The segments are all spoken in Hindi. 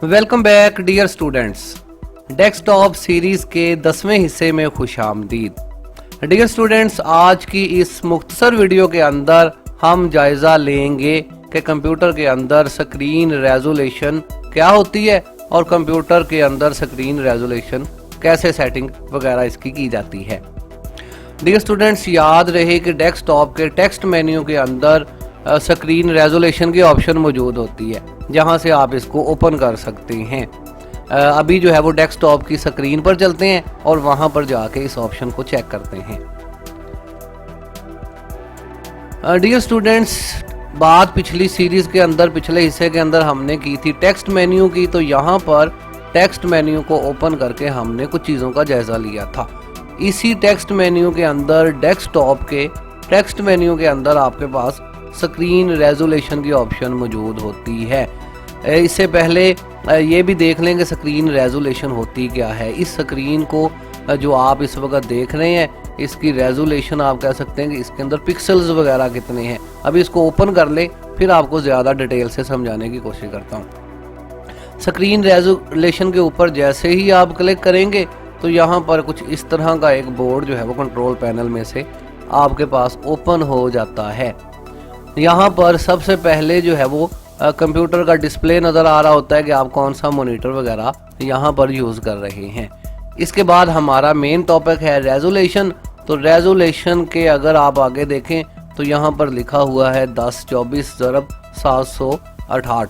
Welcome back dear students. Desktop series के 10वें हिस्से में खुशामदीद। डियर स्टूडेंट्स, आज की इस मुख्तसर वीडियो के अंदर हम जायजा लेंगे कि कंप्यूटर के अंदर स्क्रीन रेजोल्यूशन क्या होती है और कंप्यूटर के अंदर स्क्रीन रेजोल्यूशन कैसे सेटिंग वगैरह इसकी की जाती है। डियर स्टूडेंट्स, याद रहे कि डेस्कटॉप के टेक्स्ट मेन्यू के अंदर स्क्रीन रेजोल्यूशन की ऑप्शन मौजूद होती है, जहां से आप इसको ओपन कर सकते हैं। अभी जो है वो डेस्कटॉप की स्क्रीन पर चलते हैं और वहां पर जाके इस ऑप्शन को चेक करते हैं। डियर स्टूडेंट्स, बात पिछली सीरीज के अंदर पिछले हिस्से के अंदर हमने की थी टेक्स्ट मेन्यू की, तो यहाँ पर टेक्स्ट मेन्यू को ओपन करके हमने कुछ चीज़ों का जायजा लिया था। इसी टेक्स्ट मेन्यू के अंदर डेस्कटॉप के टेक्स्ट मेन्यू के अंदर आपके पास स्क्रीन रेजोल्यूशन की ऑप्शन मौजूद होती है। इससे पहले ये भी देख लें कि स्क्रीन रेजोल्यूशन होती क्या है। इस स्क्रीन को जो आप इस वक्त देख रहे हैं, इसकी रेजोल्यूशन आप कह सकते हैं कि इसके अंदर पिक्सल्स वगैरह कितने हैं। अभी इसको ओपन कर ले, फिर आपको ज़्यादा डिटेल से समझाने की कोशिश करता हूँ। स्क्रीन रेजोल्यूशन के ऊपर जैसे ही आप क्लिक करेंगे तो यहाँ पर कुछ इस तरह का एक बोर्ड जो है वो कंट्रोल पैनल में से आपके पास ओपन हो जाता है। यहाँ पर सबसे पहले जो है वो कंप्यूटर का डिस्प्ले नज़र आ रहा होता है कि आप कौन सा मॉनिटर वगैरह यहाँ पर यूज़ कर रहे हैं। इसके बाद हमारा मेन टॉपिक है रेजोल्यूशन। तो रेजोल्यूशन के अगर आप आगे देखें तो यहाँ पर लिखा हुआ है 1024x768।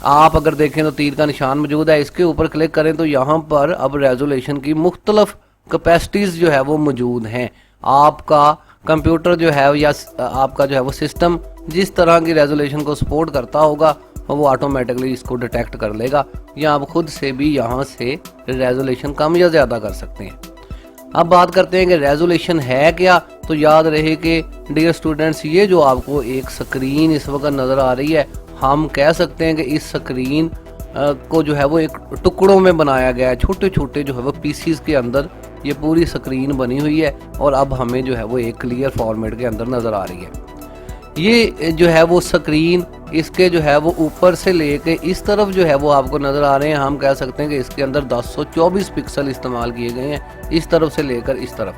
आप अगर देखें तो तीर का निशान मौजूद है, इसके ऊपर क्लिक करें तो यहाँ पर अब रेजोल्यूशन की मुख्तलिफ कैपेसिटीज़ जो है वो मौजूद हैं। आपका कंप्यूटर जो है या आपका जो है वो सिस्टम जिस तरह की रेजोल्यूशन को सपोर्ट करता होगा वो ऑटोमेटिकली इसको डिटेक्ट कर लेगा, या आप खुद से भी यहाँ से रेजोल्यूशन कम या ज़्यादा कर सकते हैं। अब बात करते हैं कि रेजोल्यूशन है क्या। तो याद रहे कि डियर स्टूडेंट्स, ये जो आपको एक स्क्रीन इस वक्त नज़र आ रही है, हम कह सकते हैं कि इस स्क्रीन को जो है वो एक टुकड़ों में बनाया गया है। छोटे छोटे जो है वो पीसीज के अंदर ये पूरी स्क्रीन बनी हुई है और अब हमें जो है वो एक क्लियर फॉर्मेट के अंदर नज़र आ रही है। ये जो है वो स्क्रीन इसके जो है वो ऊपर से लेके इस तरफ जो है वो आपको नज़र आ रहे हैं। हम कह सकते हैं कि इसके अंदर 1024 पिक्सल इस्तेमाल किए गए हैं, इस तरफ से लेकर इस तरफ,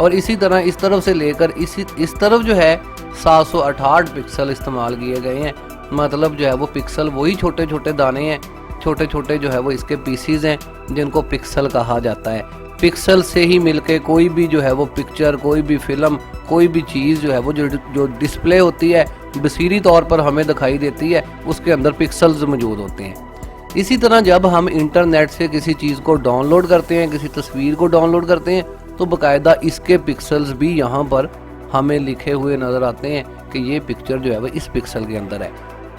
और इसी तरह इस तरफ से लेकर इस तरफ जो है 768 पिक्सल इस्तेमाल किए गए हैं। मतलब जो है वो पिक्सल वही छोटे छोटे दाने हैं, छोटे छोटे जो है वो इसके पीसीज हैं जिनको पिक्सल कहा जाता है। पिक्सल से ही मिलके कोई भी जो है वो पिक्चर, कोई भी फिल्म, कोई भी चीज़ जो है वो जो डिस्प्ले होती है बसीरी तौर पर हमें दिखाई देती है, उसके अंदर पिक्सल्स मौजूद होते हैं। इसी तरह जब हम इंटरनेट से किसी चीज़ को डाउनलोड करते हैं, किसी तस्वीर को डाउनलोड करते हैं, तो बाकायदा इसके पिक्सल्स भी यहाँ पर हमें लिखे हुए नज़र आते हैं कि ये पिक्चर जो है वो इस पिक्सल के अंदर है।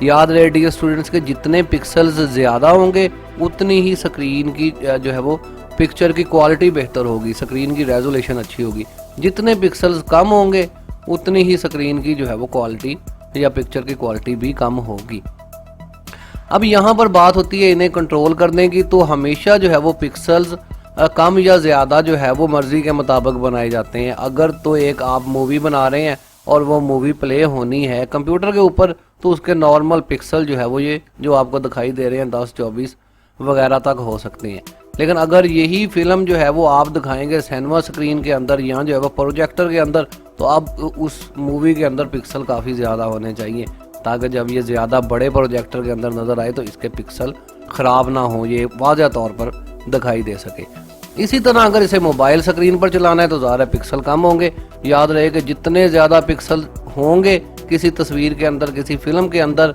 याद रहे डियर स्टूडेंट्स के जितने पिक्सल्स ज़्यादा होंगे उतनी ही स्क्रीन की जो है वो पिक्चर की क्वालिटी बेहतर होगी, स्क्रीन की रेजोल्यूशन अच्छी होगी। जितने पिक्सल्स कम होंगे उतनी ही स्क्रीन की जो है वो क्वालिटी या पिक्चर की क्वालिटी भी कम होगी। अब यहाँ पर बात होती है इन्हें कंट्रोल करने की। तो हमेशा जो है वो पिक्सल्स कम या ज़्यादा जो है वो मर्ज़ी के मुताबिक बनाए जाते हैं। अगर तो एक आप मूवी बना रहे हैं और वो मूवी प्ले होनी है कंप्यूटर के ऊपर, तो उसके नॉर्मल पिक्सल जो है वो ये जो आपको दिखाई दे रहे हैं 1024 वगैरह तक हो सकते हैं। लेकिन अगर यही फिल्म जो है वो आप दिखाएंगे सिनेमा स्क्रीन के अंदर या जो है वो प्रोजेक्टर के अंदर, तो अब उस मूवी के अंदर पिक्सल काफ़ी ज़्यादा होने चाहिए ताकि जब ये ज़्यादा बड़े प्रोजेक्टर के अंदर नज़र आए तो इसके पिक्सल ख़राब ना हो, ये वाज़ह तौर पर दिखाई दे सके। इसी तरह अगर इसे मोबाइल स्क्रीन पर चलाना है तो ज़्यादा पिक्सल कम होंगे। याद रहे कि जितने ज़्यादा पिक्सल होंगे किसी तस्वीर के अंदर, किसी फिल्म के अंदर,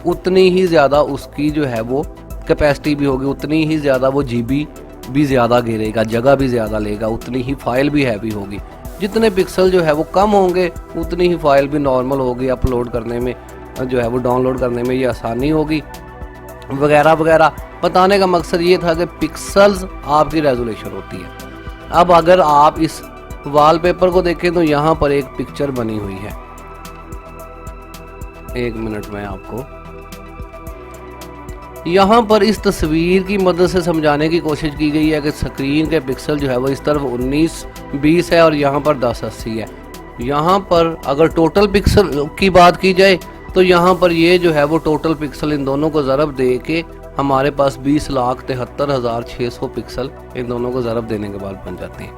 उतनी ही ज़्यादा उसकी जो है वो कैपेसिटी भी होगी, उतनी ही ज़्यादा वो जीबी भी ज़्यादा घेरेगा, जगह भी ज़्यादा लेगा, उतनी ही फाइल भी हैवी होगी। जितने पिक्सल जो है वो कम होंगे उतनी ही फाइल भी नॉर्मल होगी, अपलोड करने में जो है वो डाउनलोड करने में ये आसानी होगी वगैरह वगैरह। बताने का मकसद ये था कि पिक्सल्स आपकी रेजोल्यूशन होती है। अब अगर आप इस वॉलपेपर को देखें तो यहाँ पर एक पिक्चर बनी हुई है। एक मिनट में आपको यहाँ पर इस तस्वीर की मदद से समझाने की कोशिश की गई है कि स्क्रीन के पिक्सल जो है वो इस तरफ 1920 है और यहाँ पर 1080 है। यहाँ पर अगर टोटल पिक्सल की बात की जाए तो यहाँ पर ये जो है वो टोटल पिक्सल इन दोनों को ज़रब दे के हमारे पास 20,73,600 पिक्सल इन दोनों को ज़रब देने के बाद बन जाते हैं।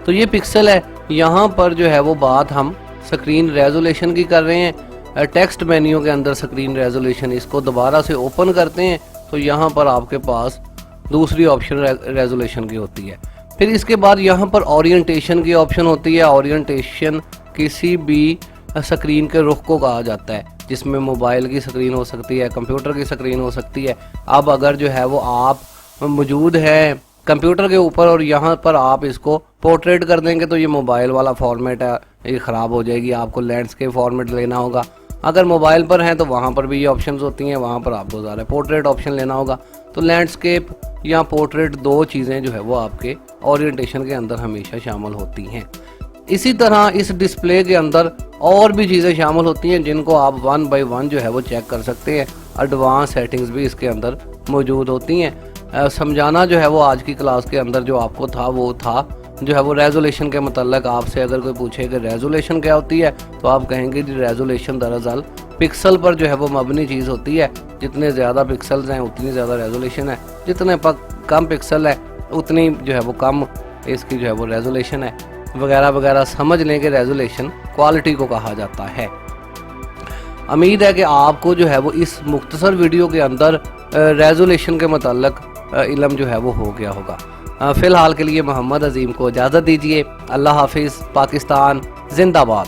तो ये पिक्सल है। यहाँ पर जो है वो बात हम स्क्रीन रेजोल्यूशन की कर रहे हैं। टेक्स्ट मेन्यू के अंदर स्क्रीन रेजोल्यूशन, इसको दोबारा से ओपन करते हैं तो यहाँ पर आपके पास दूसरी ऑप्शन रेजोल्यूशन की होती है। फिर इसके बाद यहाँ पर ओरिएंटेशन की ऑप्शन होती है। ओरिएंटेशन किसी भी स्क्रीन के रुख को कहा जाता है, जिसमें मोबाइल की स्क्रीन हो सकती है, कंप्यूटर की स्क्रीन हो सकती है। अब अगर जो है वो आप मौजूद है कंप्यूटर के ऊपर और यहाँ पर आप इसको पोर्ट्रेट कर देंगे तो ये मोबाइल वाला फॉर्मेट है, ये ख़राब हो जाएगी। आपको लैंडस्केप फॉर्मेट लेना होगा। अगर मोबाइल पर हैं तो वहाँ पर भी ये ऑप्शंस होती हैं, वहाँ पर आपको ज़्यादा पोर्ट्रेट ऑप्शन लेना होगा। तो लैंडस्केप या पोर्ट्रेट दो चीज़ें जो है वो आपके ओरिएंटेशन के अंदर हमेशा शामिल होती हैं। इसी तरह इस डिस्प्ले के अंदर और भी चीज़ें शामिल होती हैं जिनको आप 1 बाय 1 जो है वो चेक कर सकते हैं। एडवांस सेटिंग्स भी इसके अंदर मौजूद होती हैं। समझाना जो है वो आज की क्लास के अंदर जो आपको था वो था जो है वो रेजोल्यूशन के मतलब। आपसे अगर कोई पूछे कि रेजोल्यूशन क्या होती है तो आप कहेंगे कि रेजोल्यूशन दरअसल पिक्सल पर जो है वो मबनी चीज़ होती है। जितने ज़्यादा पिक्सल्स हैं उतनी ज़्यादा रेजोल्यूशन है, जितने कम पिक्सल है उतनी जो है वो कम इसकी जो है वो रेजोल्यूशन है, वगैरह वगैरह। समझ लें कि रेजोल्यूशन क्वालिटी को कहा जाता है। उम्मीद है कि आपको जो है वो इस मुख्तसर वीडियो के अंदर रेजोल्यूशन के मतलब इल्म जो है वो हो गया होगा। फ़िलहाल के लिए मोहम्मद अजीम को इजाज़त दीजिए। अल्लाह हाफिज़। पाकिस्तान जिंदाबाद।